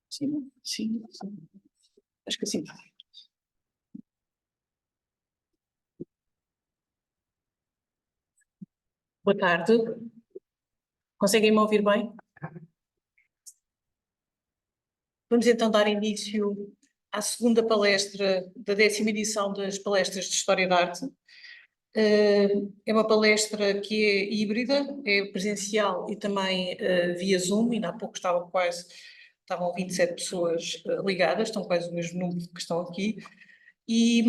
Sim, sim, sim. Acho que sim. Boa tarde. Conseguem me ouvir bem? Vamos então dar início à segunda palestra da 10ª edição das palestras de História da Arte. É uma palestra que é híbrida, é presencial e também via Zoom. Ainda há pouco estavam 27 pessoas ligadas, estão quase o mesmo número que estão aqui. E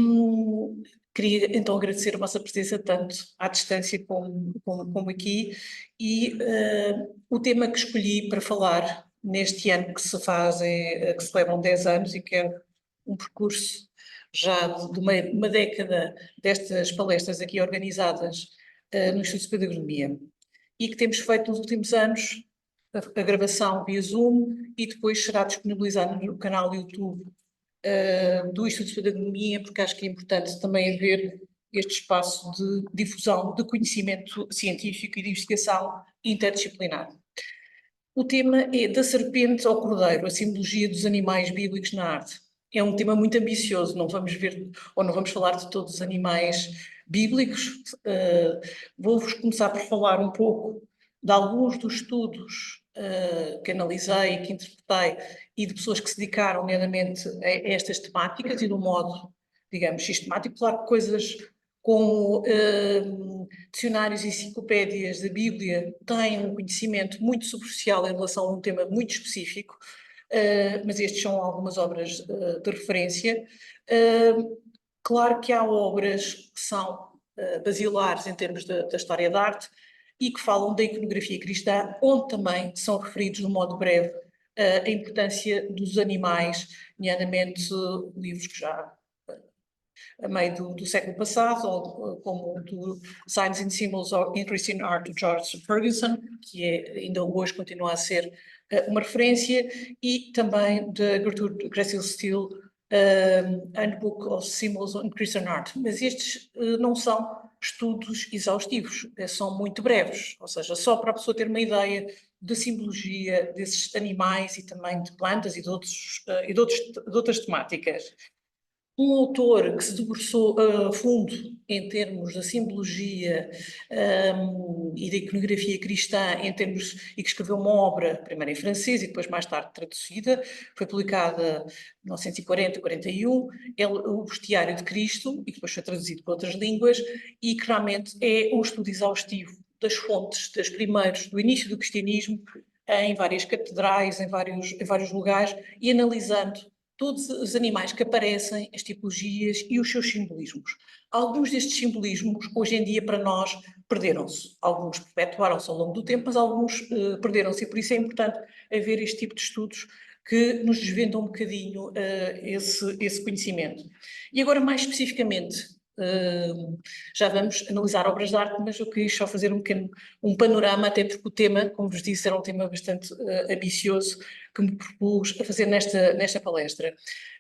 queria então agradecer a vossa presença tanto à distância como aqui. E o tema que escolhi para falar neste ano que que se celebram 10 anos e que é um percurso já de uma década destas palestras aqui organizadas no Instituto de Pedagogia, e que temos feito nos últimos anos a gravação via Zoom e depois será disponibilizado no canal YouTube do Instituto de Pedagogia, porque acho que é importante também haver este espaço de difusão de conhecimento científico e de investigação interdisciplinar. O tema é da serpente ao cordeiro, a simbologia dos animais bíblicos na arte. É um tema muito ambicioso, não vamos ver, ou não vamos falar de todos os animais bíblicos. Vou-vos começar por falar um pouco de alguns dos estudos que analisei, que interpretei, e de pessoas que se dedicaram, nomeadamente, a estas temáticas e do modo digamos, sistemático. Claro que coisas como dicionários e enciclopédias da Bíblia têm um conhecimento muito superficial em relação a um tema muito específico, mas estes são algumas obras de referência. Claro que há obras que são basilares em termos da história da arte e que falam da iconografia cristã, onde também são referidos, de um modo breve, a importância dos animais, nomeadamente livros que já a meio do século passado, ou como o do Signs and Symbols of Interest in Art, de George Ferguson, que ainda hoje continua a ser uma referência, e também de Gertrude Gracil Steele, Handbook of Symbols in Christian Art. Mas estes não são estudos exaustivos, são muito breves, ou seja, só para a pessoa ter uma ideia da simbologia desses animais e também de plantas e de outras temáticas. Um autor que se debruçou a fundo em termos da simbologia e da iconografia cristã, e que escreveu uma obra, primeiro em francês e depois mais tarde traduzida, foi publicada em 1940-41, o Bestiário de Cristo, e que depois foi traduzido para outras línguas, e que realmente é um estudo exaustivo das fontes, dos primeiros, do início do cristianismo, em várias catedrais, em vários lugares, e analisando todos os animais que aparecem, as tipologias e os seus simbolismos. Alguns destes simbolismos, hoje em dia, para nós, perderam-se. Alguns perpetuaram-se ao longo do tempo, mas alguns perderam-se, e por isso é importante haver este tipo de estudos que nos desvendam um bocadinho esse conhecimento. E agora, mais especificamente, já vamos analisar obras de arte, mas eu queria só fazer um panorama, até porque o tema, como vos disse, era um tema bastante ambicioso, que me propus a fazer nesta palestra.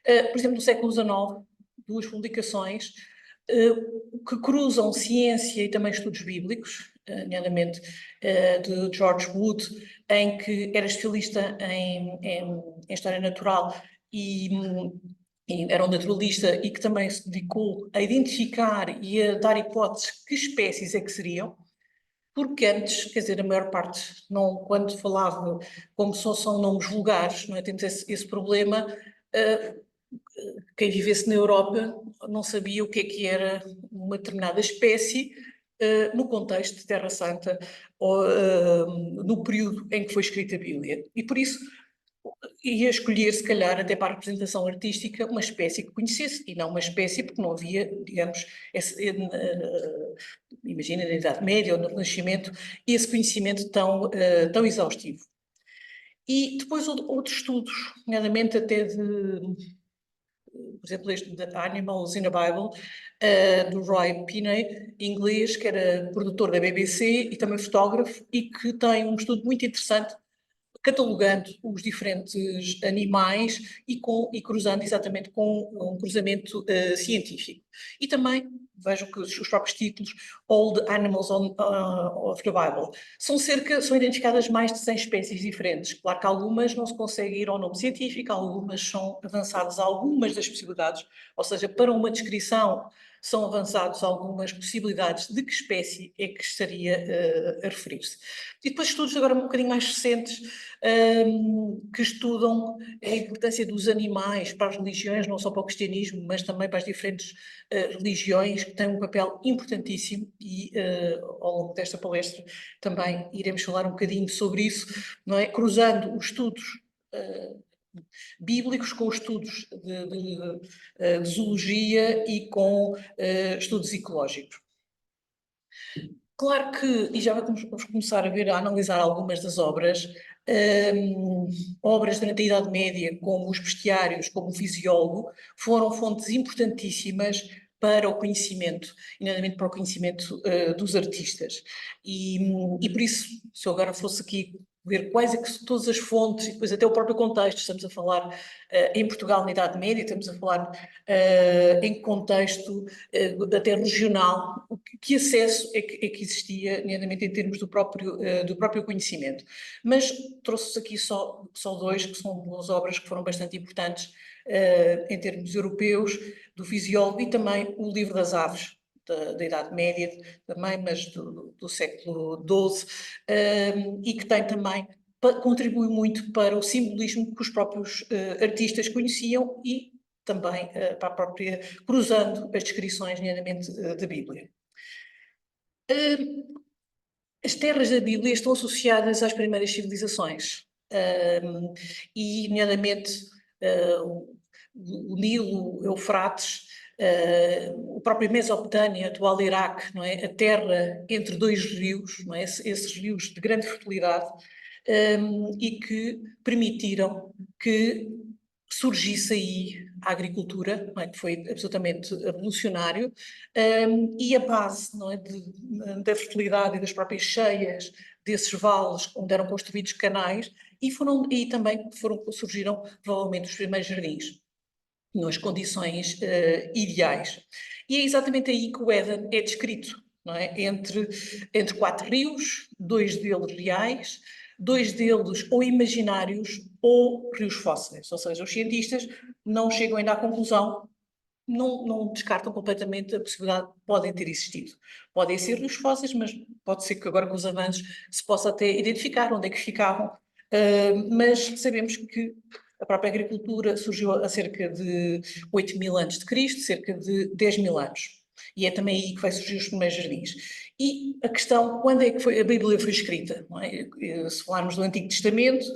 Por exemplo, no século XIX, duas publicações que cruzam ciência e também estudos bíblicos, nomeadamente de George Wood, em que era especialista em História Natural e era um naturalista e que também se dedicou a identificar e a dar hipóteses que espécies é que seriam, porque antes, quer dizer, a maior parte, não, quando falava como são nomes vulgares, não é? Temos esse problema, quem vivesse na Europa não sabia o que era uma determinada espécie no contexto de Terra Santa ou no período em que foi escrita a Bíblia. E por isso ia escolher, se calhar, até para a representação artística, uma espécie que conhecesse, e não uma espécie porque não havia, digamos, imagina, na Idade Média ou no Renascimento, esse conhecimento tão exaustivo. E depois outros estudos, nomeadamente até por exemplo, este de Animals in a Bible, do Roy Pinney, inglês, que era produtor da BBC e também fotógrafo, e que tem um estudo muito interessante catalogando os diferentes animais e cruzando exatamente com um cruzamento científico. E também, vejam que os próprios títulos, All the Animals of the Bible, são identificadas mais de 100 espécies diferentes. Claro que algumas não se consegue ir ao nome científico, algumas são avançadas algumas das possibilidades, ou seja, para uma descrição são avançadas algumas possibilidades de que espécie é que estaria a referir-se. E depois estudos agora um bocadinho mais recentes, que estudam a importância dos animais para as religiões, não só para o cristianismo, mas também para as diferentes religiões, que têm um papel importantíssimo, e ao longo desta palestra também iremos falar um bocadinho sobre isso, não é? Cruzando os estudos bíblicos com estudos de zoologia e com estudos ecológicos. Claro que, e já vamos começar a analisar algumas das obras, obras durante a Idade Média, como os bestiários, como o Fisiólogo, foram fontes importantíssimas para o conhecimento, e nomeadamente para o conhecimento dos artistas. E por isso, se eu agora fosse aqui ver quais é que são todas as fontes, e depois até o próprio contexto, estamos a falar em Portugal na Idade Média, estamos a falar em contexto até regional, que acesso é que existia, nomeadamente em termos do próprio conhecimento. Mas trouxe-vos aqui só dois, que são duas obras que foram bastante importantes em termos europeus, do Fisiólogo, e também o Livro das Aves, da Idade Média também, mas do século XII, e que tem também, contribui muito para o simbolismo que os próprios artistas conheciam e também para a própria, cruzando as descrições, nomeadamente, da Bíblia. As terras da Bíblia estão associadas às primeiras civilizações, e, nomeadamente, o Nilo, Eufrates, o próprio Mesopotâmia, atual Iraque, não é? A terra entre dois rios, não é? Esses rios de grande fertilidade, e que permitiram que surgisse aí a agricultura, não é? Que foi absolutamente revolucionário, e a base, não é? Da fertilidade e das próprias cheias desses vales onde eram construídos canais, e também surgiram provavelmente os primeiros jardins, nas condições ideais. E é exatamente aí que o Éden é descrito, não é? Entre quatro rios, dois deles reais, dois deles ou imaginários ou rios fósseis, ou seja, os cientistas não chegam ainda à conclusão, não descartam completamente a possibilidade de podem ter existido. Podem ser rios fósseis, mas pode ser que agora com os avanços se possa até identificar onde é que ficavam, mas sabemos que a própria agricultura surgiu há cerca de 8.000 anos de Cristo, cerca de 10.000 anos. E é também aí que vai surgir os primeiros jardins. E a questão, quando é que a Bíblia foi escrita? Não é? Se falarmos do Antigo Testamento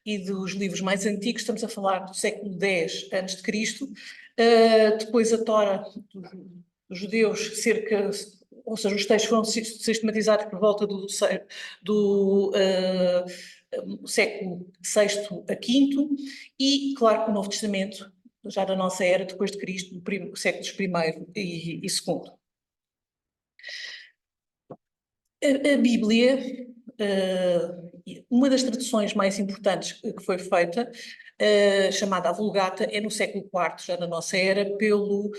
e dos livros mais antigos, estamos a falar do século X antes de Cristo. Depois a Tora dos judeus, ou seja, os textos foram sistematizados por volta do século VI a V, e claro que o Novo Testamento, já da nossa era, depois de Cristo, séculos I e II. A Bíblia, uma das traduções mais importantes que foi feita, chamada a Vulgata, é no século IV, já na nossa era, pelo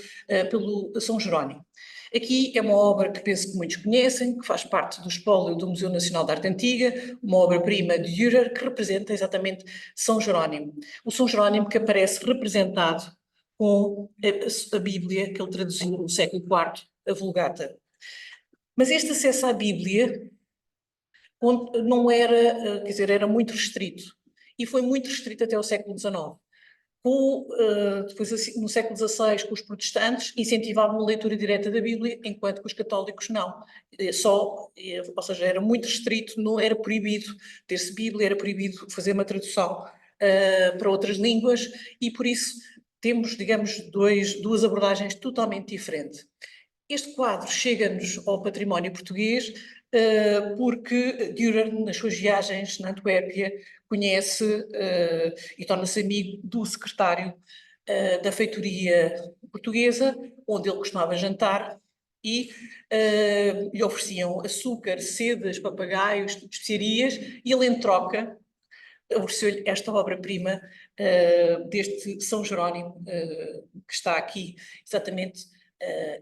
São Jerónimo. Aqui é uma obra que penso que muitos conhecem, que faz parte do espólio do Museu Nacional de Arte Antiga, uma obra-prima de Dürer, que representa exatamente São Jerónimo. O São Jerónimo que aparece representado com a Bíblia que ele traduziu no século IV, a Vulgata. Mas este acesso à Bíblia não era, quer dizer, era muito restrito. E foi muito restrito até o século XIX. Depois, no século XVI, com os protestantes, incentivavam a leitura direta da Bíblia, enquanto que os católicos não. Ou seja, era muito restrito, não era proibido ter-se Bíblia, era proibido fazer uma tradução para outras línguas, e por isso temos, digamos, duas abordagens totalmente diferentes. Este quadro chega-nos ao património português porque Dürer, nas suas viagens na Antuérpia, conhece e torna-se amigo do secretário da feitoria portuguesa, onde ele costumava jantar, e lhe ofereciam açúcar, sedas, papagaios, especiarias, e ele, em troca, ofereceu-lhe esta obra-prima deste São Jerónimo, que está aqui exatamente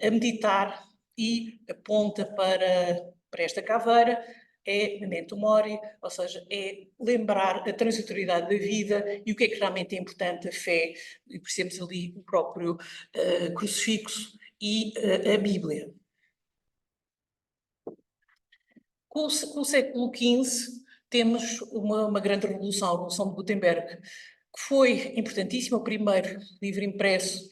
a meditar, e aponta para esta caveira, é memento mori, ou seja, é lembrar a transitoriedade da vida e o que é que realmente é importante, a fé, e percebemos ali o próprio crucifixo e a Bíblia. Com o século XV temos uma grande revolução, a Revolução de Gutenberg, que foi importantíssima. O primeiro livro impresso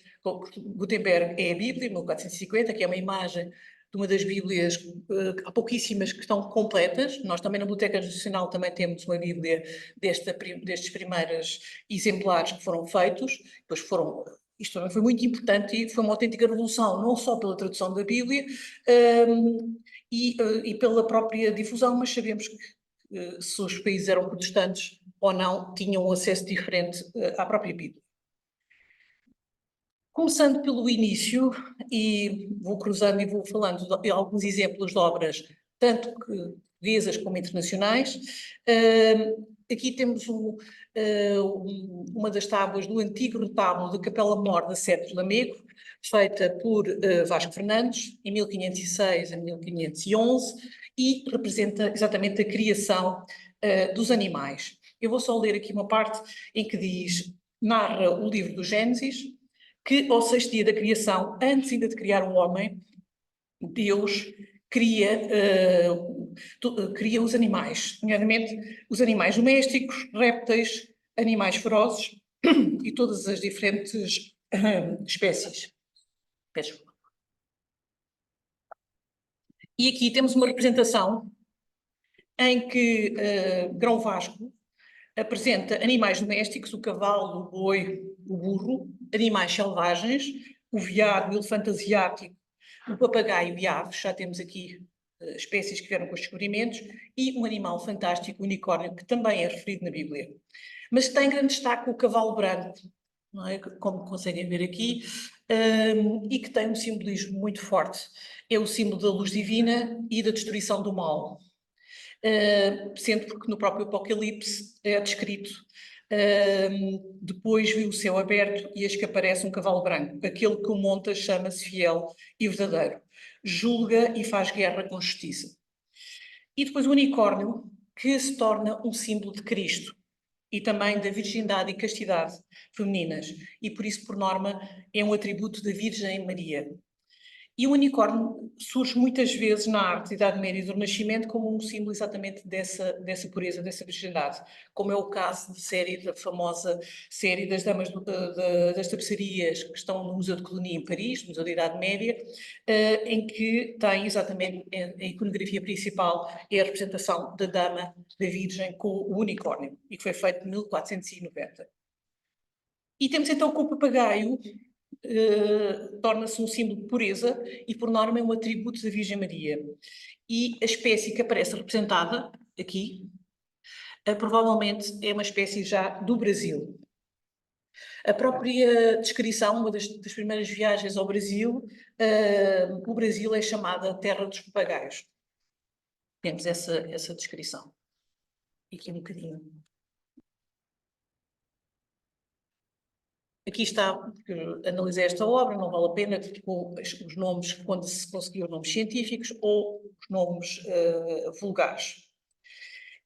de Gutenberg é a Bíblia, 1450, que é uma imagem de uma das Bíblias, há pouquíssimas que estão completas. Nós também na Biblioteca Nacional também temos uma Bíblia destes primeiros exemplares que foram feitos, depois isto também foi muito importante e foi uma autêntica revolução, não só pela tradução da Bíblia e pela própria difusão, mas sabemos que se os países eram protestantes ou não, tinham um acesso diferente à própria Bíblia. Começando pelo início, e vou cruzando e vou falando de alguns exemplos de obras, tanto portuguesas como internacionais. Aqui temos uma das tábuas do antigo retábulo da Capela Mor da Sete de Lamego, feita por Vasco Fernandes, em 1506 a 1511, e representa exatamente a criação dos animais. Eu vou só ler aqui uma parte em que narra o livro do Gênesis, que ao sexto dia da criação, antes ainda de criar o homem, Deus cria os animais, nomeadamente os animais domésticos, répteis, animais ferozes e todas as diferentes espécies. Peço desculpa. E aqui temos uma representação em que Grão Vasco apresenta animais domésticos, o cavalo, o boi, o burro, animais selvagens, o veado, o elefante asiático, o papagaio e aves, já temos aqui espécies que vieram com os descobrimentos, e um animal fantástico, o unicórnio, que também é referido na Bíblia. Mas tem grande destaque o cavalo branco, não é? Como conseguem ver aqui, e que tem um simbolismo muito forte. É o símbolo da luz divina e da destruição do mal. Sendo porque no próprio Apocalipse é descrito, depois viu o céu aberto e eis que aparece um cavalo branco. Aquele que o monta chama-se fiel e verdadeiro. Julga e faz guerra com justiça. E depois o unicórnio, que se torna um símbolo de Cristo e também da virgindade e castidade femininas. E por isso, por norma, é um atributo da Virgem Maria. E o unicórnio surge muitas vezes na arte da Idade Média e do Renascimento como um símbolo exatamente dessa pureza, dessa virgindade, como é o caso da famosa série das Damas das Tapeçarias, que estão no Museu de Colonia em Paris, no Museu da Idade Média, em que tem exatamente a iconografia principal, é a representação da Dama, da Virgem, com o unicórnio, e que foi feito em 1490. E temos então com o papagaio, torna-se um símbolo de pureza e, por norma, é um atributo da Virgem Maria. E a espécie que aparece representada aqui, provavelmente é uma espécie já do Brasil. A própria descrição, uma das primeiras viagens ao Brasil, o Brasil é chamada Terra dos Papagaios. Temos essa descrição. E aqui um bocadinho. Aqui está, porque analisei esta obra, não vale a pena, com os nomes, quando se conseguiu nomes científicos ou os nomes vulgares.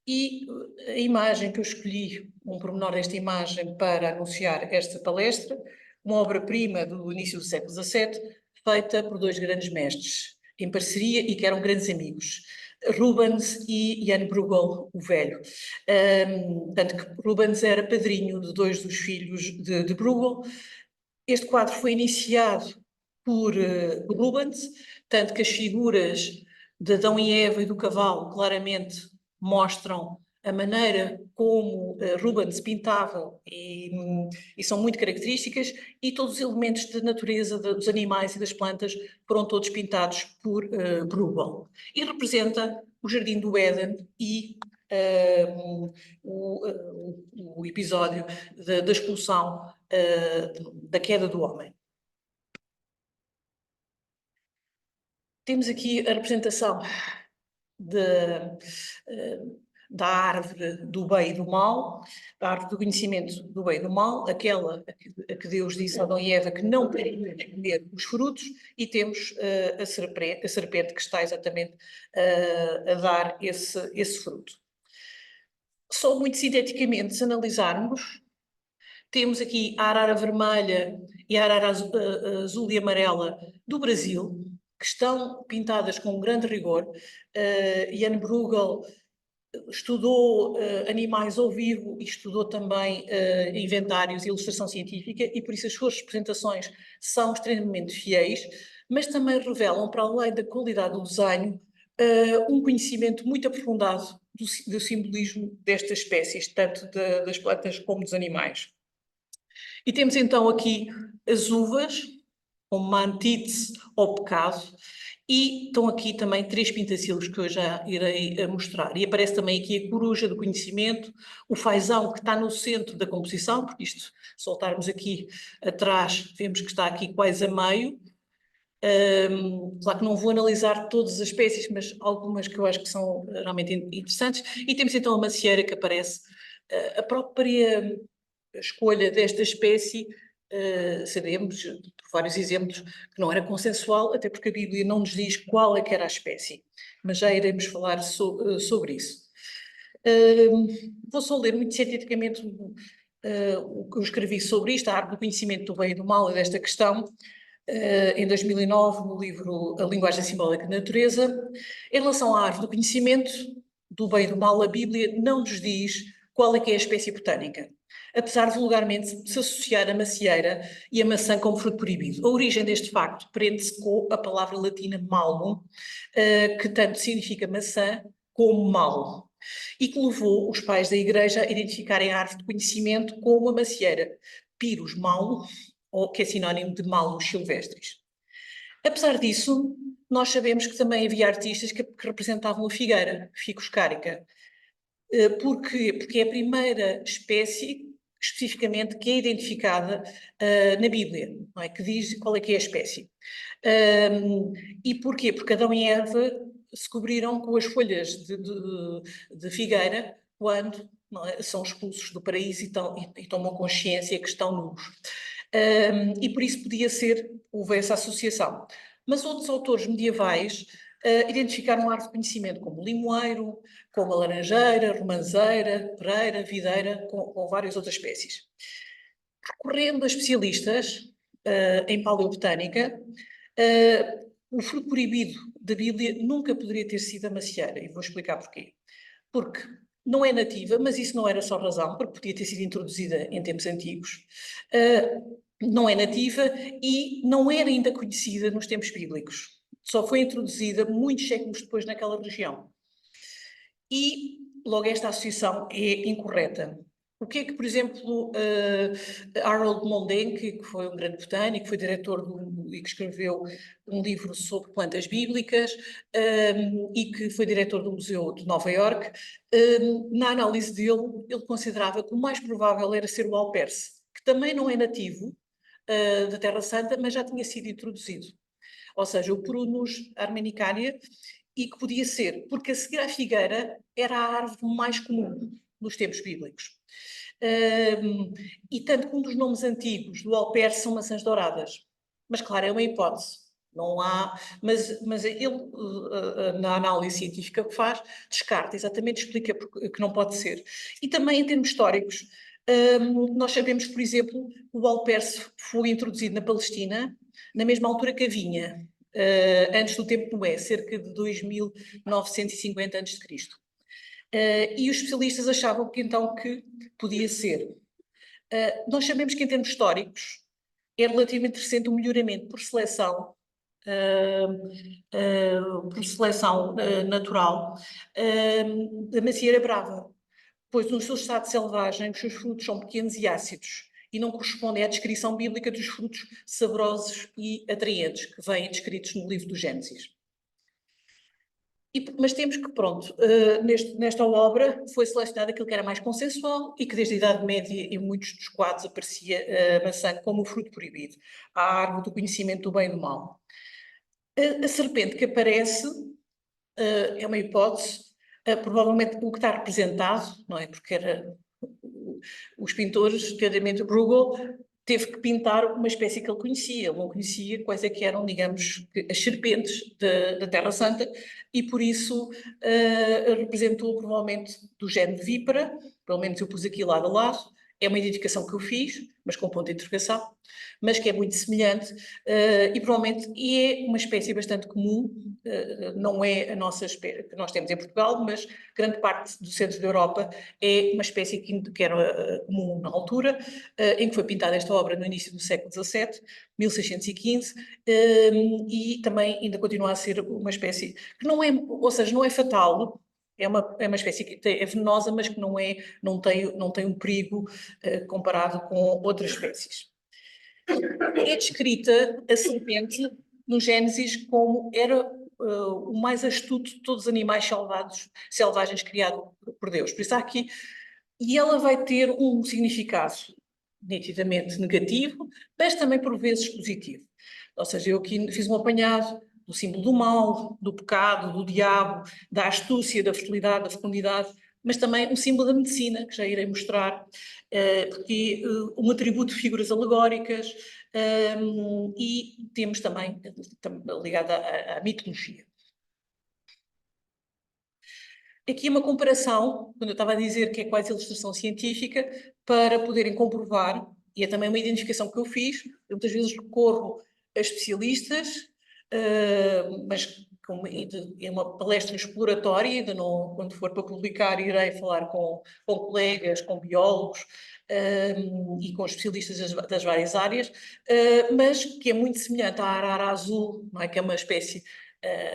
E a imagem que eu escolhi, um pormenor desta imagem para anunciar esta palestra, uma obra-prima do início do século XVII, feita por dois grandes mestres, em parceria e que eram grandes amigos, Rubens e Jan Bruegel, o velho. Tanto que Rubens era padrinho de dois dos filhos de Bruegel. Este quadro foi iniciado por Rubens, tanto que as figuras de Adão e Eva e do cavalo claramente mostram a maneira como Rubens pintava e são muito características, e todos os elementos de natureza dos animais e das plantas foram todos pintados por Bruegel. E representa o Jardim do Éden e o episódio da expulsão, da queda do homem. Temos aqui a representação da árvore do bem e do mal, da árvore do conhecimento do bem e do mal, aquela a que Deus disse a Adão e Eva que não poderiam comer os frutos, e temos a serpente que está exatamente a dar esse fruto. Só muito sinteticamente, se analisarmos, temos aqui a arara vermelha e a arara azul e amarela do Brasil, que estão pintadas com um grande rigor. Jan Bruegel estudou animais ao vivo e estudou também inventários e ilustração científica, e por isso as suas representações são extremamente fiéis, mas também revelam, para além da qualidade do desenho, um conhecimento muito aprofundado do simbolismo destas espécies, tanto das plantas como dos animais. E temos então aqui as uvas, como uma antítese ao pecado, e estão aqui também 3 pintacilos que eu já irei mostrar. E aparece também aqui a coruja do conhecimento, o fazão que está no centro da composição, porque isto, se soltarmos aqui atrás, vemos que está aqui quase a meio. Claro que não vou analisar todas as espécies, mas algumas que eu acho que são realmente interessantes. E temos então a macieira que aparece. A própria escolha desta espécie, sabemos, por vários exemplos, que não era consensual, até porque a Bíblia não nos diz qual é que era a espécie, mas já iremos falar sobre isso. Vou só ler muito sinteticamente o que eu escrevi sobre isto, a árvore do conhecimento do bem e do mal, desta questão, em 2009, no livro A Linguagem Simbólica da Natureza. Em relação à árvore do conhecimento do bem e do mal, a Bíblia não nos diz qual é que é a espécie botânica, apesar de vulgarmente se associar a macieira e a maçã como fruto proibido. A origem deste facto prende-se com a palavra latina malum, que tanto significa maçã como mal, e que levou os pais da Igreja a identificarem a árvore de conhecimento como a macieira, Pyrus malum, que é sinónimo de malus silvestris. Apesar disso, nós sabemos que também havia artistas que representavam a figueira, Ficus carica. Porquê? Porque é a primeira espécie, especificamente, que é identificada na Bíblia, não é? Que diz qual é que é a espécie. E porquê? Porque Adão e Eva se cobriram com as folhas de figueira quando são expulsos do paraíso e tomam consciência que estão nus. E por isso houve essa associação. Mas outros autores medievais identificaram a árvore de conhecimento como limoeiro, como a laranjeira, romanceira, pereira, videira, com várias outras espécies. Recorrendo a especialistas em paleobotânica, o fruto proibido da Bíblia nunca poderia ter sido a macieira, e vou explicar porquê. Porque não é nativa, mas isso não era só razão, porque podia ter sido introduzida em tempos antigos, não é nativa e não era ainda conhecida nos tempos bíblicos. Só foi introduzida muitos séculos depois naquela região. E logo esta associação é incorreta. O que é que, por exemplo, Harold Mondenke, que foi um grande botânico, foi diretor e que escreveu um livro sobre plantas bíblicas e que foi diretor do Museu de Nova Iorque, na análise dele, ele considerava que o mais provável era ser o alperce, que também não é nativo da Terra Santa, mas já tinha sido introduzido. Ou seja, o Prunus armenicania, e que podia ser, porque a seguir à figueira era a árvore mais comum nos tempos bíblicos. E tanto que um dos nomes antigos do alperce são maçãs douradas. Mas claro, é uma hipótese. Não há, mas ele, na análise científica que faz, descarta, exatamente explica que não pode ser. E também em termos históricos, nós sabemos, por exemplo, o alperce foi introduzido na Palestina na mesma altura que a vinha, antes do tempo de Noé, cerca de 2950 a.C. E os especialistas achavam que então que podia ser. Nós sabemos que em termos históricos é relativamente recente o melhoramento por seleção natural da macieira brava, pois no seu estado selvagem os seus frutos são pequenos e ácidos e não correspondem à descrição bíblica dos frutos saborosos e atraentes que vêm descritos no livro do Gênesis. Mas temos que, pronto, nesta obra foi selecionado aquilo que era mais consensual e que desde a Idade Média em muitos dos quadros aparecia a maçã como o fruto proibido, a árvore do conhecimento do bem e do mal. A serpente que aparece é uma hipótese, provavelmente o que está representado, não é? Porque os pintores, nomeadamente Bruegel, teve que pintar uma espécie que ele conhecia. Ele não conhecia quais é que eram, digamos, as serpentes da Terra Santa e por isso representou provavelmente do género vípera, pelo menos eu pus aqui lado a lado. É uma identificação que eu fiz, mas com ponto de interrogação, mas que é muito semelhante e provavelmente é uma espécie bastante comum, não é a nossa espécie que nós temos em Portugal, mas grande parte do centro da Europa é uma espécie que era comum na altura, em que foi pintada esta obra no início do século XVII, 1615, e também ainda continua a ser uma espécie que não é, ou seja, não é fatal. É uma espécie que é venenosa, mas que não tem um perigo comparado com outras espécies. É descrita a serpente no Gênesis como era o mais astuto de todos os animais selvagens criados por Deus. Por isso há aqui, e ela vai ter um significado nitidamente negativo, mas também por vezes positivo. Ou seja, eu aqui fiz um apanhado do símbolo do mal, do pecado, do diabo, da astúcia, da fertilidade, da fecundidade, mas também um símbolo da medicina, que já irei mostrar, porque um atributo de figuras alegóricas, e temos também ligada à mitologia. Aqui uma comparação, quando eu estava a dizer que é quase ilustração científica, para poderem comprovar, e é também uma identificação que eu fiz, eu muitas vezes recorro a especialistas, mas é uma palestra exploratória, ainda não, quando for para publicar, irei falar com colegas, com biólogos e com especialistas das várias áreas, mas que é muito semelhante à arara azul, não é? Que é uma espécie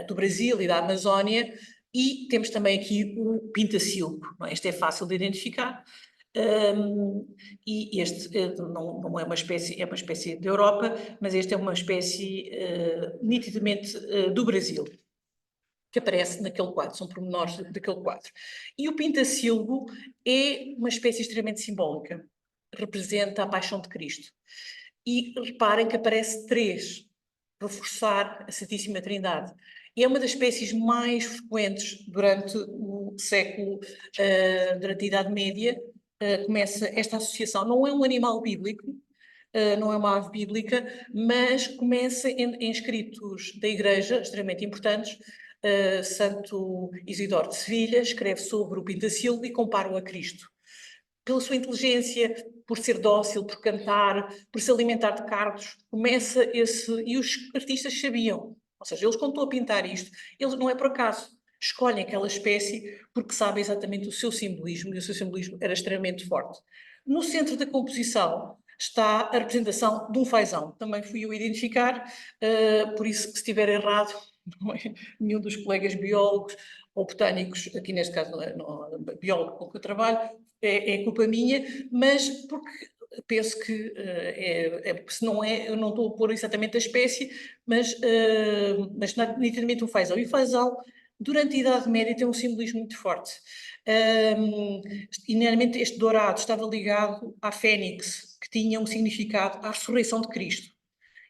do Brasil e da Amazónia, e temos também aqui o pintacilgo, não é? Este é fácil de identificar. E este não é uma espécie, é uma espécie da Europa, mas este é uma espécie nitidamente do Brasil, que aparece naquele quadro, são pormenores daquele quadro. E o pintacilgo é uma espécie extremamente simbólica, representa a paixão de Cristo. E reparem que aparece 3, reforçar a Santíssima Trindade. E é uma das espécies mais frequentes durante o século, durante a Idade Média, começa esta associação. Não é um animal bíblico, não é uma ave bíblica, mas começa em escritos da Igreja, extremamente importantes. Santo Isidoro de Sevilha escreve sobre o pintacilgo e compara-o a Cristo. Pela sua inteligência, por ser dócil, por cantar, por se alimentar de cardos, começa esse... E os artistas sabiam, ou seja, eles quando estão a pintar isto, eles não é por acaso, escolhem aquela espécie porque sabem exatamente o seu simbolismo, e o seu simbolismo era extremamente forte. No centro da composição está a representação de um fazão, também fui eu identificar, por isso, se estiver errado, não é nenhum dos colegas biólogos ou botânicos, aqui neste caso não é biólogo com que eu trabalho, é culpa minha, mas porque penso que se não é, eu não estou a pôr exatamente a espécie, mas nitidamente um fazão. E o fazão, durante a Idade Média, tem um simbolismo muito forte. E, normalmente, este dourado estava ligado à fênix, que tinha um significado à ressurreição de Cristo.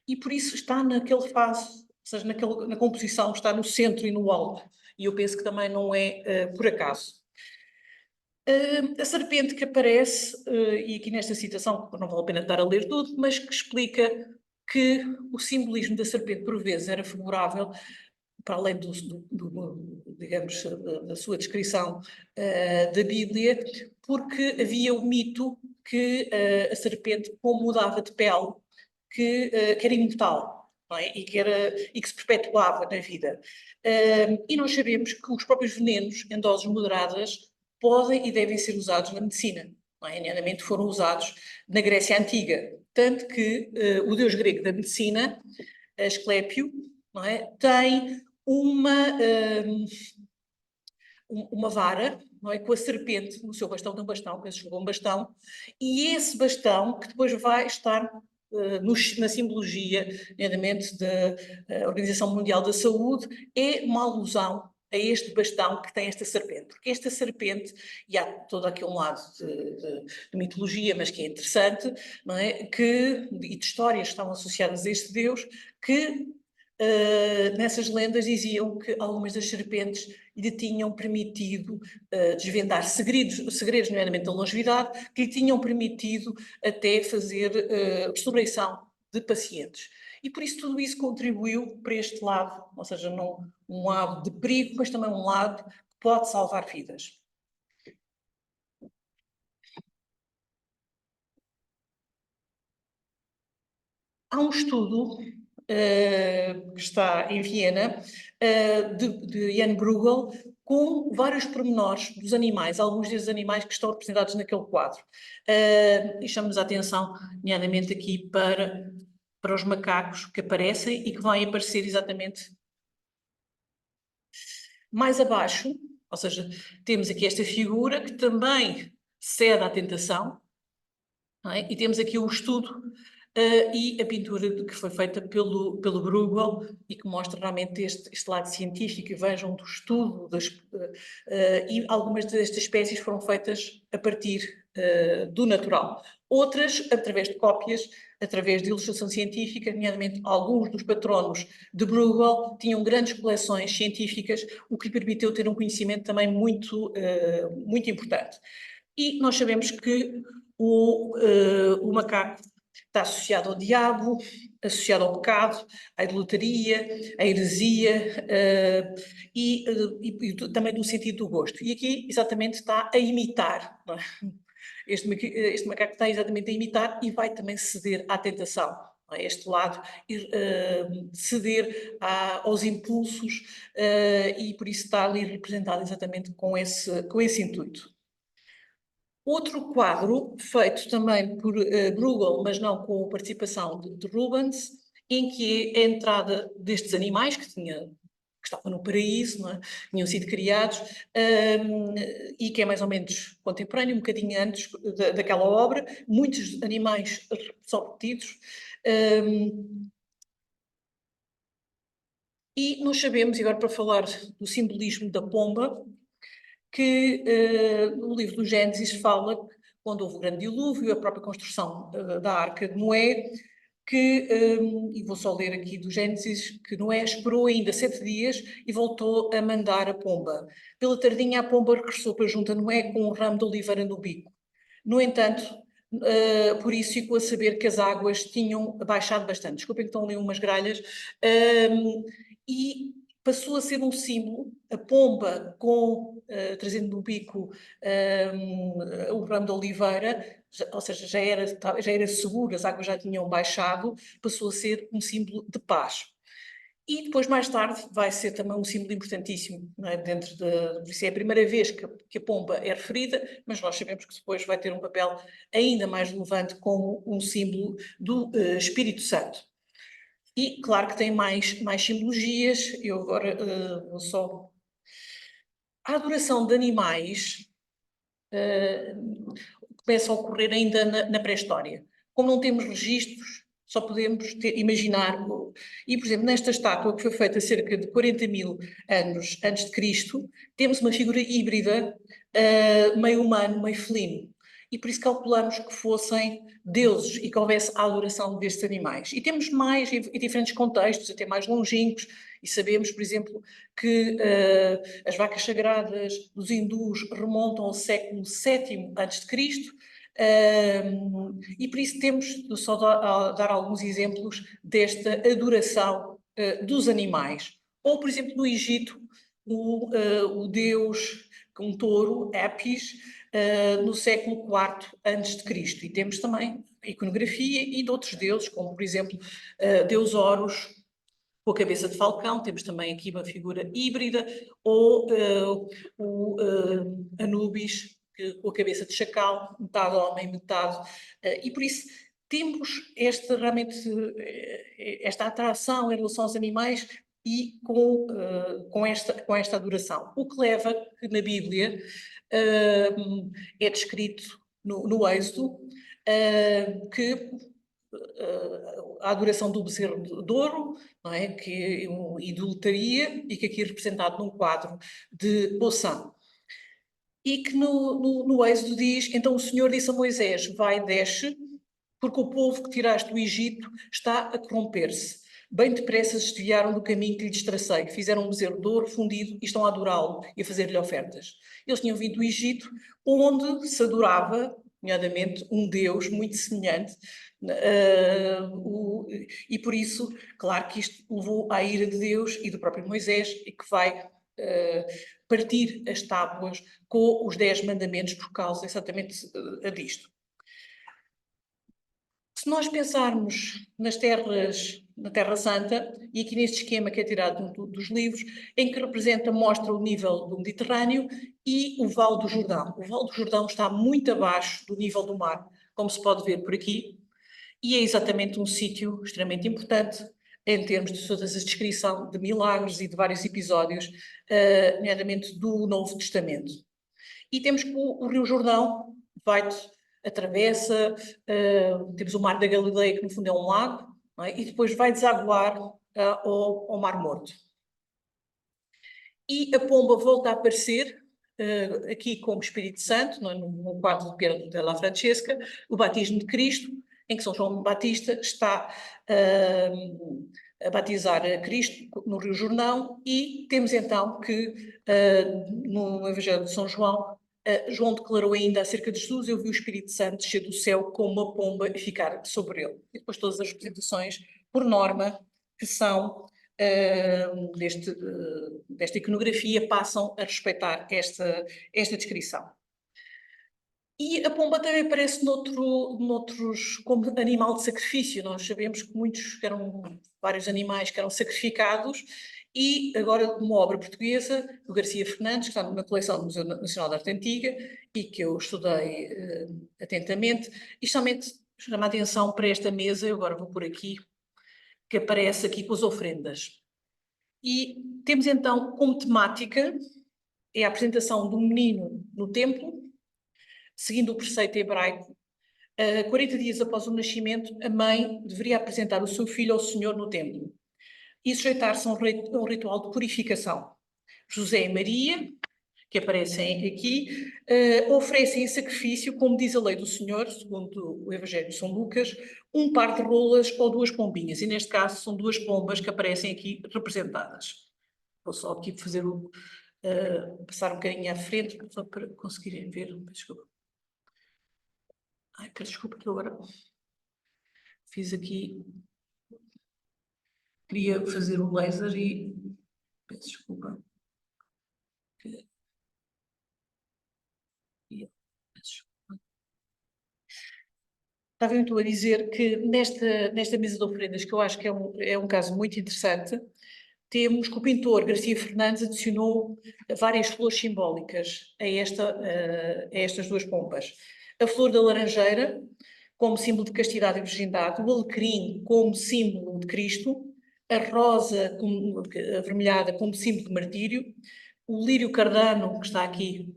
E por isso está naquele fase, ou seja, na composição, está no centro e no alto. E eu penso que também não é por acaso. A serpente que aparece, e aqui nesta citação, não vale a pena estar a ler tudo, mas que explica que o simbolismo da serpente, por vezes, era favorável, para além digamos, da sua descrição da Bíblia, porque havia o mito que a serpente, como mudava de pele, que era imortal, não é? E que se perpetuava na vida. E nós sabemos que os próprios venenos, em doses moderadas, podem e devem ser usados na medicina. Não é? Nomeadamente foram usados na Grécia Antiga. Tanto que o deus grego da medicina, Asclépio, não é? Tem uma vara, não é? Com a serpente no seu bastão, tem um bastão, penso que um bastão, e esse bastão que depois vai estar na simbologia, nomeadamente da Organização Mundial da Saúde, é uma alusão a este bastão que tem esta serpente. Porque esta serpente, e há todo aqui um lado de mitologia, mas que é interessante, não é? E de histórias que estão associadas a este Deus, que nessas lendas diziam que algumas das serpentes lhe tinham permitido desvendar segredos, nomeadamente da longevidade, que lhe tinham permitido até fazer ressurreição de pacientes. E por isso tudo isso contribuiu para este lado, ou seja, não um lado de perigo, mas também um lado que pode salvar vidas. Há um estudo que está em Viena, de Jan Bruegel, com vários pormenores dos animais, alguns desses animais que estão representados naquele quadro. E chama-nos a atenção, nomeadamente aqui, para os macacos que aparecem e que vão aparecer exatamente mais abaixo, ou seja, temos aqui esta figura que também cede à tentação, não é? E temos aqui o estudo e a pintura que foi feita pelo Bruegel e que mostra realmente este lado científico, e vejam do estudo, e algumas destas espécies foram feitas a partir do natural. Outras, através de cópias, através de ilustração científica, nomeadamente alguns dos patronos de Bruegel tinham grandes coleções científicas, o que lhe permitiu ter um conhecimento também muito importante. E nós sabemos que o macaco está associado ao diabo, associado ao pecado, à idolatria, à heresia e também no sentido do gosto. E aqui exatamente está a imitar, não é? Este macaco está exatamente a imitar e vai também ceder à tentação. este lado, ceder aos impulsos, e por isso está ali representado exatamente com esse intuito. Outro quadro, feito também por Bruegel, mas não com a participação de Rubens, em que é a entrada destes animais que estavam no paraíso, não é? Tinham sido criados, e que é mais ou menos contemporâneo, um bocadinho antes daquela obra, muitos animais são repetidos, e nós sabemos, e agora para falar do simbolismo da pomba, que no livro do Gênesis fala que quando houve o grande dilúvio, a própria construção da Arca de Noé, que, e vou só ler aqui do Gênesis, que Noé esperou ainda 7 dias e voltou a mandar a pomba. Pela tardinha a pomba regressou para junto a Noé com um ramo de oliveira no bico. No entanto, por isso ficou a saber que as águas tinham baixado bastante. Desculpem que estão ali umas gralhas. E passou a ser um símbolo, a pomba trazendo no bico o ramo de oliveira, ou seja, já era seguro, as águas já tinham baixado, passou a ser um símbolo de paz. E depois, mais tarde, vai ser também um símbolo importantíssimo, não é? Por isso é a primeira vez que a pomba é referida, mas nós sabemos que depois vai ter um papel ainda mais relevante como um símbolo do Espírito Santo. E claro que tem mais simbologias, eu agora vou só... A adoração de animais começa a ocorrer ainda na pré-história. Como não temos registros, só podemos imaginar. E, por exemplo, nesta estátua, que foi feita cerca de 40.000 anos antes de Cristo, temos uma figura híbrida, meio humano, meio felino. E por isso calculamos que fossem deuses e que houvesse a adoração destes animais. E temos mais, em diferentes contextos, até mais longínquos, e sabemos, por exemplo, que as vacas sagradas dos hindus remontam ao século VII a.C., e por isso temos só dar alguns exemplos desta adoração dos animais. Ou, por exemplo, no Egito, o deus, um touro, Apis, no século IV a.C. E temos também a iconografia e de outros deuses, como, por exemplo, Deus Horus, com a cabeça de falcão. Temos também aqui uma figura híbrida, ou o Anubis, com a cabeça de chacal, metade homem, metade... e por isso temos realmente esta atração em relação aos animais e com esta adoração. O que leva que na Bíblia é descrito no Êxodo, que a adoração do bezerro de ouro, não é? Que é uma idolatraria, e que aqui é representado num quadro de Poussin. E que no Êxodo diz: então o Senhor disse a Moisés, vai, desce, porque o povo que tiraste do Egito está a corromper-se. Bem depressa se desviaram do caminho que lhes tracei, que fizeram um bezerro de ouro fundido e estão a adorá-lo e a fazer-lhe ofertas. Eles tinham vindo do Egito, onde se adorava, nomeadamente, um Deus muito semelhante, e por isso, claro que isto levou à ira de Deus e do próprio Moisés, e que vai partir as tábuas com os 10 mandamentos por causa exatamente disto. Se nós pensarmos na Terra Santa, e aqui neste esquema que é tirado dos livros, em que mostra o nível do Mediterrâneo e o Vale do Jordão. O Vale do Jordão está muito abaixo do nível do mar, como se pode ver por aqui, e é exatamente um sítio extremamente importante em termos de toda a descrição de milagres e de vários episódios, nomeadamente do Novo Testamento. E temos que o Rio Jordão atravessa, temos o Mar da Galileia, que no fundo é um lago, não é? E depois vai desaguar ao Mar Morto. E a pomba volta a aparecer aqui como Espírito Santo, não é? No quadro de Piero della Francesca, o batismo de Cristo, em que São João Batista está a batizar a Cristo no Rio Jordão, e temos então que no Evangelho de São João, João declarou ainda acerca de Jesus: eu vi o Espírito Santo descer do céu como uma pomba e ficar sobre ele. E depois todas as representações, por norma, que são desta iconografia, passam a respeitar esta descrição. E a pomba também aparece noutros como animal de sacrifício. Nós sabemos que eram vários animais que eram sacrificados, e agora uma obra portuguesa, do Garcia Fernandes, que está na coleção do Museu Nacional de Arte Antiga, e que eu estudei atentamente, e somente chama a atenção para esta mesa, eu agora vou por aqui, que aparece aqui com as ofrendas. E temos então como temática a apresentação do menino no templo, seguindo o preceito hebraico. 40 dias após o nascimento, a mãe deveria apresentar o seu filho ao Senhor no templo e sujeitar-se a um ritual de purificação. José e Maria, que aparecem aqui, oferecem em sacrifício, como diz a lei do Senhor, segundo o Evangelho de São Lucas, um par de rolas ou duas pombinhas, e neste caso são duas pombas que aparecem aqui representadas. Vou só aqui passar um bocadinho à frente, só para conseguirem ver. Desculpa. Ai, peço desculpa que eu agora fiz aqui. Queria fazer o laser e peço desculpa. Estava eu a dizer que nesta mesa de ofrendas, que eu acho que é um caso muito interessante, temos que o pintor Garcia Fernandes adicionou várias flores simbólicas a estas duas pompas. A flor da laranjeira, como símbolo de castidade e virgindade, o alecrim como símbolo de Cristo, a rosa avermelhada como símbolo de martírio, o lírio cardano, que está aqui,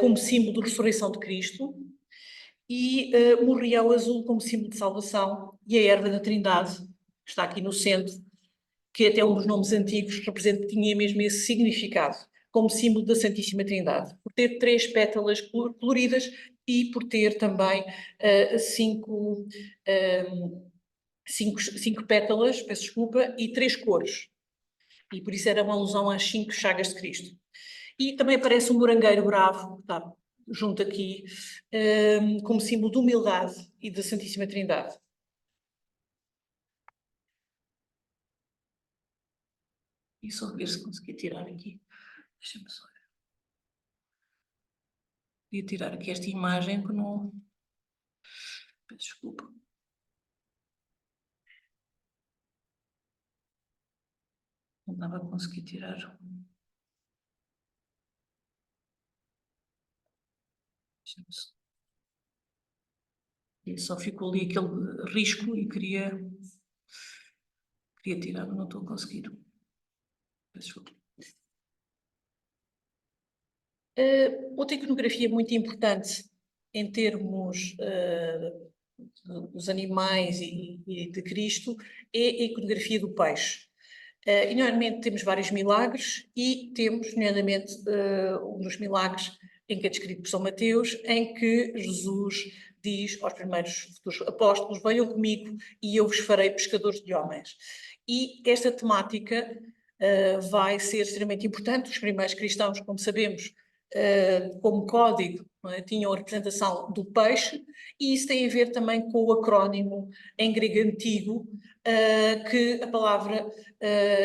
como símbolo de ressurreição de Cristo, e o morrião azul como símbolo de salvação, e a erva da Trindade, que está aqui no centro, que até um dos nomes antigos tinha mesmo esse significado, como símbolo da Santíssima Trindade, por ter 3 pétalas coloridas e por ter também cinco pétalas, peço desculpa, e 3 cores. E por isso era uma alusão às 5 chagas de Cristo. E também aparece um morangueiro bravo, que está junto aqui, como símbolo de humildade e da Santíssima Trindade. E só ver se consegui tirar aqui. Deixa-me só. Queria tirar aqui esta imagem que não... Peço desculpa. Não dava a conseguir tirar. Deixa-me só. E só ficou ali aquele risco e queria tirar, mas não estou a conseguir. Peço desculpa. Outra iconografia muito importante em termos dos animais e de Cristo é a iconografia do peixe. E normalmente temos vários milagres e temos, nomeadamente, um dos milagres em que é descrito por São Mateus, em que Jesus diz aos primeiros futuros apóstolos: venham comigo e eu vos farei pescadores de homens. E esta temática vai ser extremamente importante. Os primeiros cristãos, como sabemos, como código, não é, tinham a representação do peixe, e isso tem a ver também com o acrónimo em grego antigo, que a palavra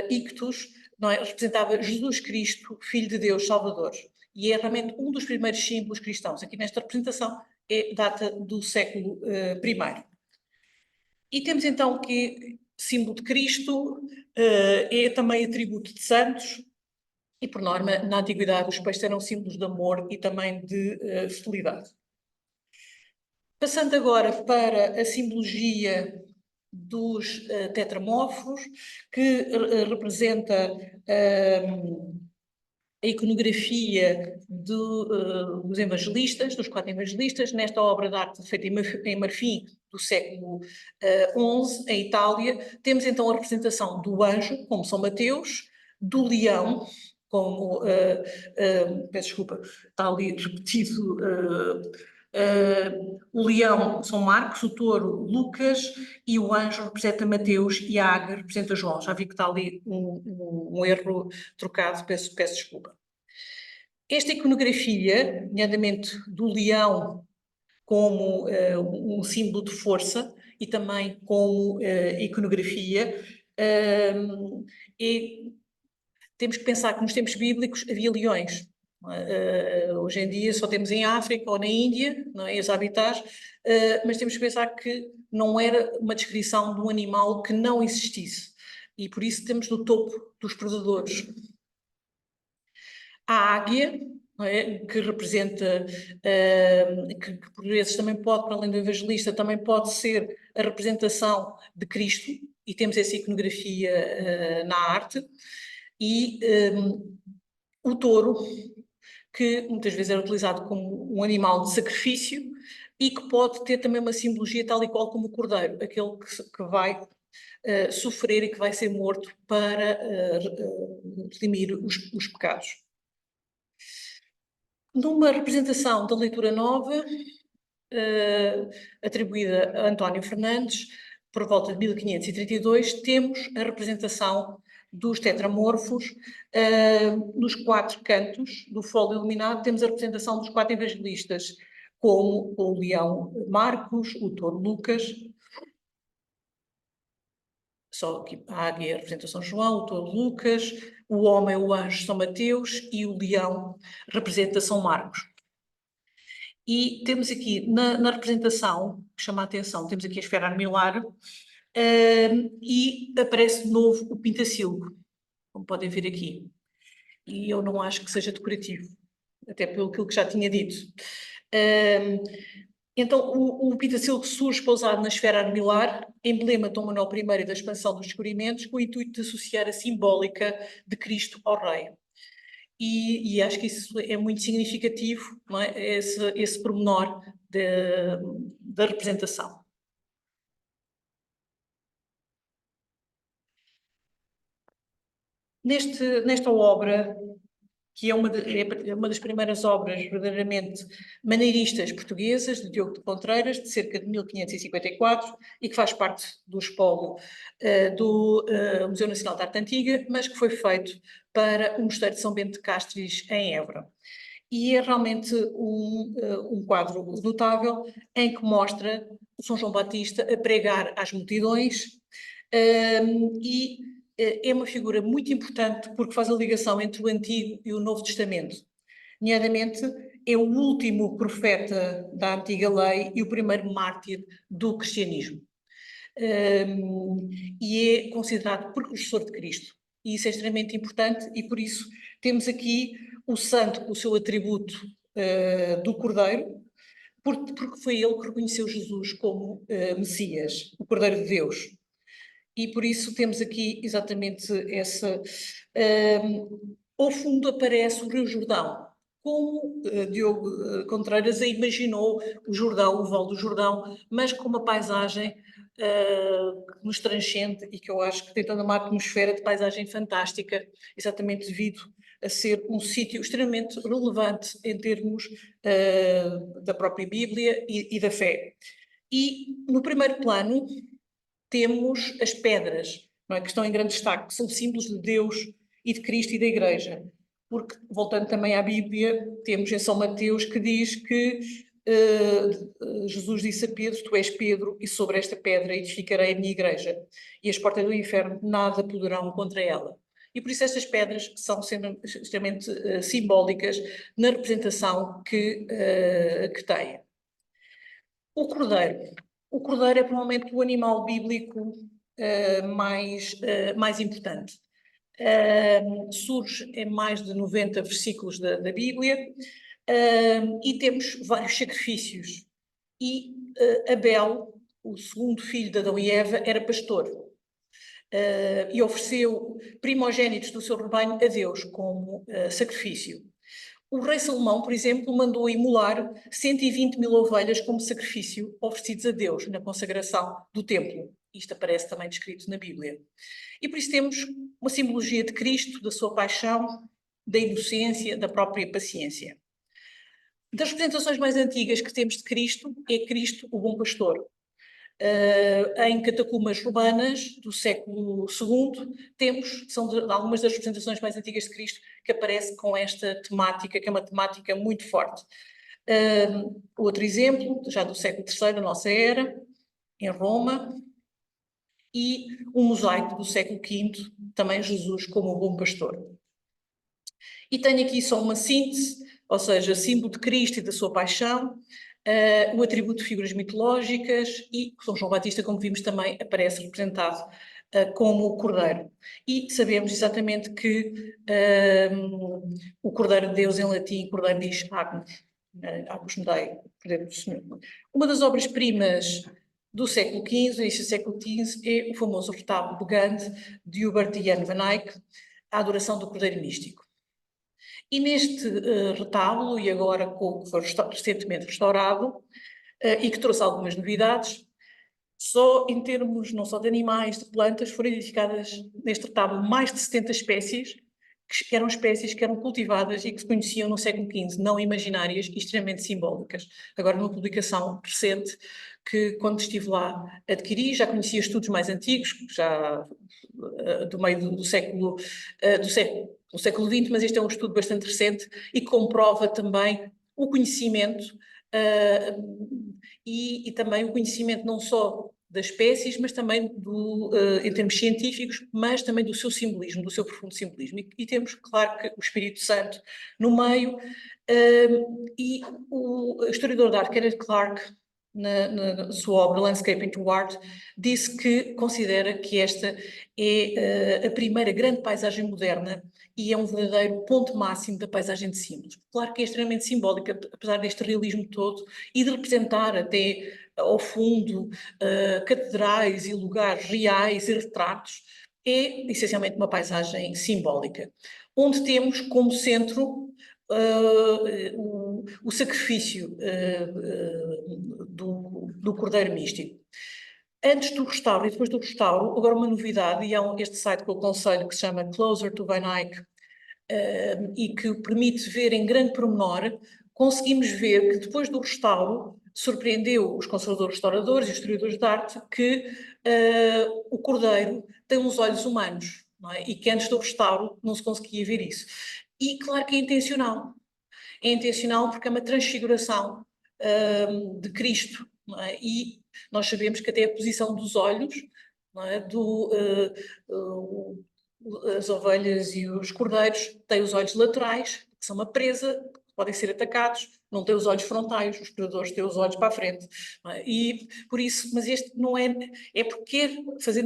ictus, não é, representava Jesus Cristo, Filho de Deus, Salvador. E é realmente um dos primeiros símbolos cristãos. Aqui nesta representação data do século I. E temos então que símbolo de Cristo é também atributo de santos, e por norma, na antiguidade, os peixes eram símbolos de amor e também de fidelidade. Passando agora para a simbologia dos tetramorfos, que representa a iconografia dos evangelistas, dos 4 evangelistas, nesta obra de arte feita em marfim do século XI, em Itália. Temos então a representação do anjo, como São Mateus, do leão, como, peço desculpa, está ali repetido, o leão São Marcos, o touro Lucas, e o anjo representa Mateus e a águia representa João. Já vi que está ali um erro trocado, peço desculpa. Esta iconografia, nomeadamente do leão como um símbolo de força e também como iconografia, temos que pensar que nos tempos bíblicos havia leões, Hoje em dia só temos em África ou na Índia, não é? Os habitats, mas temos que pensar que não era uma descrição de um animal que não existisse. E por isso temos no topo dos predadores. A águia, não é? Que representa, que por vezes também pode, para além do evangelista, também pode ser a representação de Cristo, e temos essa iconografia na arte, e o touro, que muitas vezes é utilizado como um animal de sacrifício e que pode ter também uma simbologia tal e qual como o cordeiro, aquele que vai sofrer e que vai ser morto para redimir os pecados. Numa representação da leitura nova, atribuída a António Fernandes, por volta de 1532, temos a representação dos tetramorfos. Nos 4 cantos do fólio iluminado temos a representação dos 4 evangelistas, como o leão Marcos, o touro Lucas, só aqui a águia representa São João, o touro Lucas, o homem, o anjo, São Mateus, e o leão representa São Marcos. E temos aqui na representação, que chama a atenção, temos aqui a esfera armilar, e aparece de novo o pintacilgo, como podem ver aqui. E eu não acho que seja decorativo, até pelo que já tinha dito. Então, o pintacilgo surge pousado na esfera armilar, emblema de Dom Manuel I e da expansão dos descobrimentos, com o intuito de associar a simbólica de Cristo ao Rei. E acho que isso é muito significativo, não é? Esse pormenor da representação. Nesta obra, que é uma das primeiras obras verdadeiramente maneiristas portuguesas, de Diogo de Contreiras, de cerca de 1554, e que faz parte do espólio do Museu Nacional de Arte Antiga, mas que foi feito para o Mosteiro de São Bento de Castries, em Évora. E é realmente um quadro notável em que mostra o São João Batista a pregar às multidões, e é uma figura muito importante porque faz a ligação entre o Antigo e o Novo Testamento. Nomeadamente, é o último profeta da Antiga Lei e o primeiro mártir do cristianismo. E é considerado precursor de Cristo. E isso é extremamente importante, e por isso temos aqui o santo com o seu atributo do Cordeiro, porque foi ele que reconheceu Jesus como Messias, o Cordeiro de Deus. E por isso temos aqui exatamente essa... ao fundo aparece o Rio Jordão, como Diogo Contreiras a imaginou o Jordão, o Vale do Jordão, mas com uma paisagem que nos transcende e que eu acho que tem toda uma atmosfera de paisagem fantástica, exatamente devido a ser um sítio extremamente relevante em termos da própria Bíblia e da fé. E no primeiro plano temos as pedras, não é, que estão em grande destaque, que são símbolos de Deus e de Cristo e da Igreja. Porque, voltando também à Bíblia, temos em São Mateus que diz que Jesus disse a Pedro: tu és Pedro, e sobre esta pedra edificarei a minha igreja, e as portas do inferno nada poderão contra ela. E por isso estas pedras são extremamente simbólicas na representação que têm. O cordeiro. O cordeiro é provavelmente o animal bíblico mais importante. Surge em mais de 90 versículos da Bíblia, e temos vários sacrifícios. E Abel, o segundo filho de Adão e Eva, era pastor. E ofereceu primogénitos do seu rebanho a Deus como sacrifício. O rei Salomão, por exemplo, mandou imolar 120 mil ovelhas como sacrifício oferecidos a Deus na consagração do templo. Isto aparece também descrito na Bíblia. E por isso temos uma simbologia de Cristo, da sua paixão, da inocência, da própria paciência. Das representações mais antigas que temos de Cristo, é Cristo, o bom pastor. Em catacumbas romanas do século II, são algumas das representações mais antigas de Cristo que aparecem com esta temática, que é uma temática muito forte. Outro exemplo, já do século III da nossa era, em Roma, e um mosaico do século V, também Jesus como o bom pastor. E tenho aqui só uma síntese, ou seja, símbolo de Cristo e da sua paixão, o atributo de figuras mitológicas e São João Batista, como vimos também, aparece representado como o Cordeiro. E sabemos exatamente que o Cordeiro de Deus em latim, Cordeiro diz Agnus, Agnus Dei, Cordeiro do Senhor. Uma das obras-primas do século XV, início do século XV, é o famoso retábulo de Gand, de Hubert de Jan van Eyck, a adoração do Cordeiro Místico. E neste retábulo, e agora que foi recentemente restaurado, e que trouxe algumas novidades, só em termos não só de animais, de plantas, foram identificadas neste retábulo mais de 70 espécies, que eram cultivadas e que se conheciam no século XV, não imaginárias e extremamente simbólicas. Agora, numa publicação recente, que quando estive lá adquiri, já conhecia estudos mais antigos, já do meio do século XX, mas este é um estudo bastante recente e que comprova também o conhecimento e também o conhecimento não só das espécies, mas também em termos científicos, mas também do seu simbolismo, do seu profundo simbolismo. E temos, claro, que o Espírito Santo no meio, e o historiador de arte, Kenneth Clark, na sua obra Landscape into Art, disse que considera que esta é a primeira grande paisagem moderna e é um verdadeiro ponto máximo da paisagem de símbolos. Claro que é extremamente simbólica, apesar deste realismo todo, e de representar até ao fundo catedrais e lugares reais e retratos, é essencialmente uma paisagem simbólica, onde temos como centro o sacrifício do Cordeiro Místico. Antes do restauro e depois do restauro, agora uma novidade, e há este site que eu aconselho que se chama Closer to Van Eyck, e que permite ver em grande pormenor, conseguimos ver que depois do restauro surpreendeu os conservadores restauradores e os historiadores de arte que o Cordeiro tem uns olhos humanos, não é? E que antes do restauro não se conseguia ver isso. E claro que é intencional. É intencional porque é uma transfiguração de Cristo, não é? E nós sabemos que até a posição dos olhos, não é? As ovelhas e os cordeiros têm os olhos laterais, que são uma presa, que podem ser atacados, não têm os olhos frontais, os predadores têm os olhos para a frente. E por isso, mas este não é, é porque fazer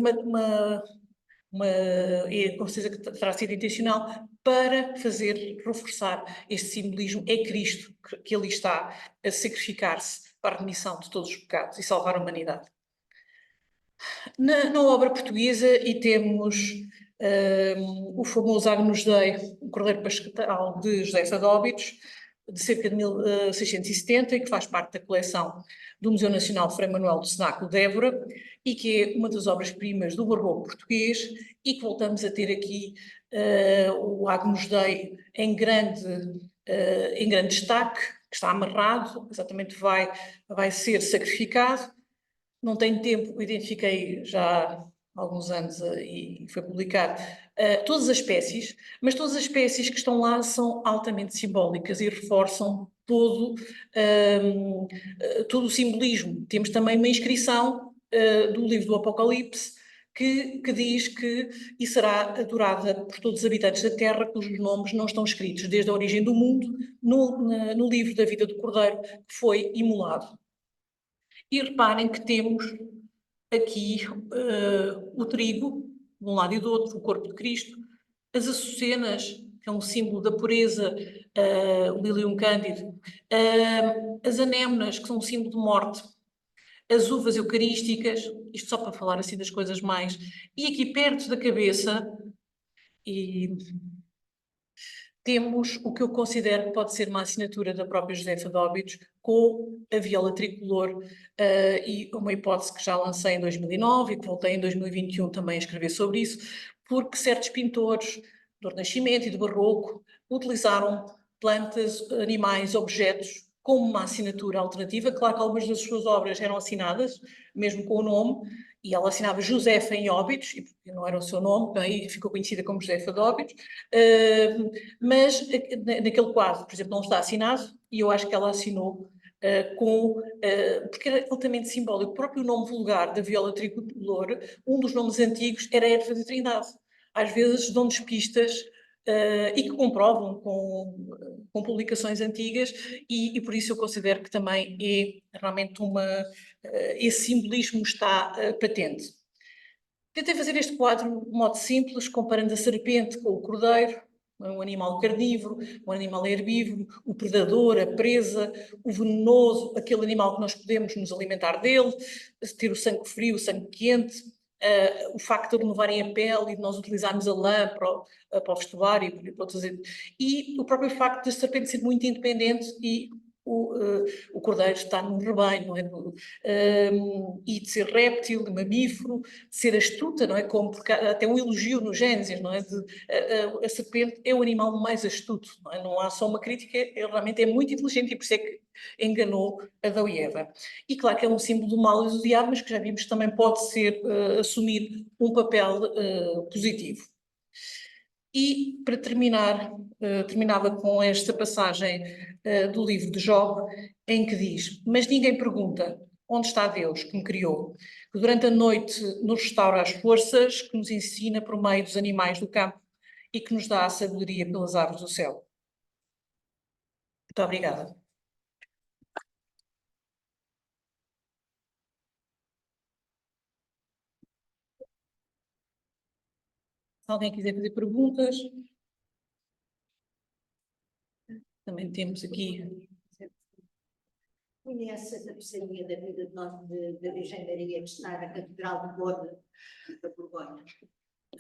com certeza que terá sido intencional, para fazer, reforçar este simbolismo, é Cristo que ali está a sacrificar-se para a remissão de todos os pecados e salvar a humanidade. Na obra portuguesa, e temos o famoso Agnus Dei, o Cordeiro Pascal de José Sadóbitos, de cerca de 1670, e que faz parte da coleção do Museu Nacional Frei Manuel do Cenáculo de Évora, e que é uma das obras-primas do barroco português, e que voltamos a ter aqui o Agnus Dei em grande destaque, que está amarrado, exatamente vai ser sacrificado. Não tenho tempo, identifiquei já há alguns anos e foi publicado todas as espécies, mas todas as espécies que estão lá são altamente simbólicas e reforçam todo o simbolismo. Temos também uma inscrição do livro do Apocalipse que diz que e será adorada por todos os habitantes da Terra, cujos nomes não estão escritos desde a origem do mundo no livro da vida do Cordeiro que foi imolado. E reparem que temos aqui o trigo, de um lado e do outro, o corpo de Cristo, as açucenas, que é um símbolo da pureza, o lilium cândido, as anémonas, que são um símbolo de morte, as uvas eucarísticas, isto só para falar assim das coisas mais, e aqui perto da cabeça, e temos o que eu considero que pode ser uma assinatura da própria Josefa de Óbidos com a viola tricolor, e uma hipótese que já lancei em 2009 e que voltei em 2021 também a escrever sobre isso, porque certos pintores do Renascimento e do Barroco utilizaram plantas, animais, objetos como uma assinatura alternativa. Claro que algumas das suas obras eram assinadas, mesmo com o nome, e ela assinava Josefa em Óbidos, e não era o seu nome, aí ficou conhecida como Josefa de Óbidos, mas naquele quadro, por exemplo, não está assinado, e eu acho que ela assinou porque era altamente simbólico. O próprio nome vulgar da viola tricolor, um dos nomes antigos era Erva de Trindade. Às vezes dão-nos pistas e que comprovam com publicações antigas, e por isso eu considero que também é realmente esse simbolismo está patente. Tentei fazer este quadro de modo simples, comparando a serpente com o cordeiro, um animal carnívoro, um animal herbívoro, o predador, a presa, o venenoso, aquele animal que nós podemos nos alimentar dele, ter o sangue frio, o sangue quente, o facto de renovarem a pele e de nós utilizarmos a lã para o vestuário e o próprio facto da serpente ser muito independente e o cordeiro está num rebanho, não é? E de ser réptil, mamífero, de ser astuta, não é? Como porque até um elogio no Gênesis, não é? A serpente é o animal mais astuto, não é? Não há só uma crítica, ele realmente é muito inteligente e por isso é que enganou Adão e Eva. E claro que é um símbolo do mal e do diabo, mas que já vimos que também pode ser assumir um papel positivo. E, para terminar, terminava com esta passagem do livro de Jó, em que diz: mas ninguém pergunta, onde está Deus que me criou, que durante a noite nos restaura as forças, que nos ensina por meio dos animais do campo e que nos dá a sabedoria pelas aves do céu. Muito obrigada. Se alguém quiser fazer perguntas, também temos aqui. Conhece a tapeçaria da vida de Virgem Maria que está na Catedral de Borda, da Borgonha?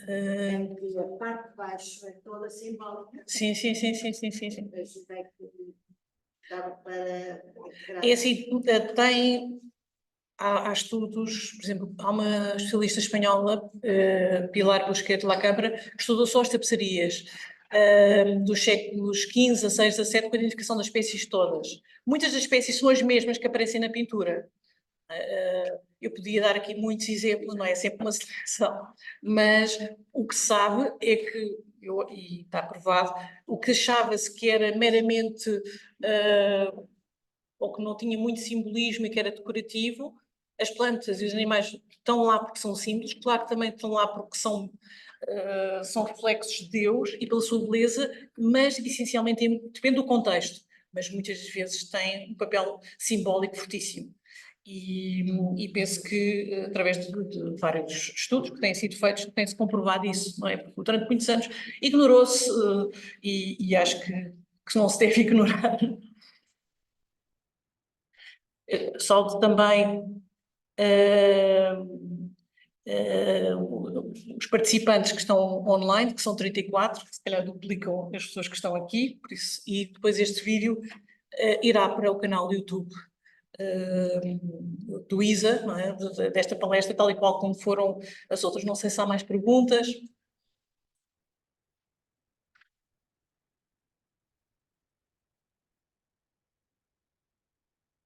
Em que a parte de baixo é toda simbólica. Sim. Vejo bem que dava para... É assim, há estudos, por exemplo, há uma especialista espanhola, Pilar Busquets de la Câmara, que estudou só as tapeçarias dos séculos XV, XVI, XVII, com a identificação das espécies todas. Muitas das espécies são as mesmas que aparecem na pintura. Eu podia dar aqui muitos exemplos, não é? É sempre uma seleção, mas o que se sabe é que, e está provado, o que achava-se que era meramente, ou que não tinha muito simbolismo e que era decorativo, as plantas e os animais estão lá porque são símbolos, claro que também estão lá porque são reflexos de Deus e pela sua beleza, mas essencialmente depende do contexto, mas muitas vezes têm um papel simbólico fortíssimo. E penso que, através de vários estudos que têm sido feitos, tem-se comprovado isso, não é? Porque durante muitos anos ignorou-se, e acho que não se deve ignorar. Salto também os participantes que estão online, que são 34, que se calhar duplicam as pessoas que estão aqui, por isso, e depois este vídeo irá para o canal do YouTube do ISA, não é? Desta palestra, tal e qual como foram as outras. Não sei se há mais perguntas.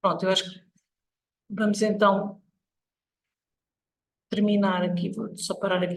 Pronto, eu acho que vamos então terminar aqui, vou só parar aqui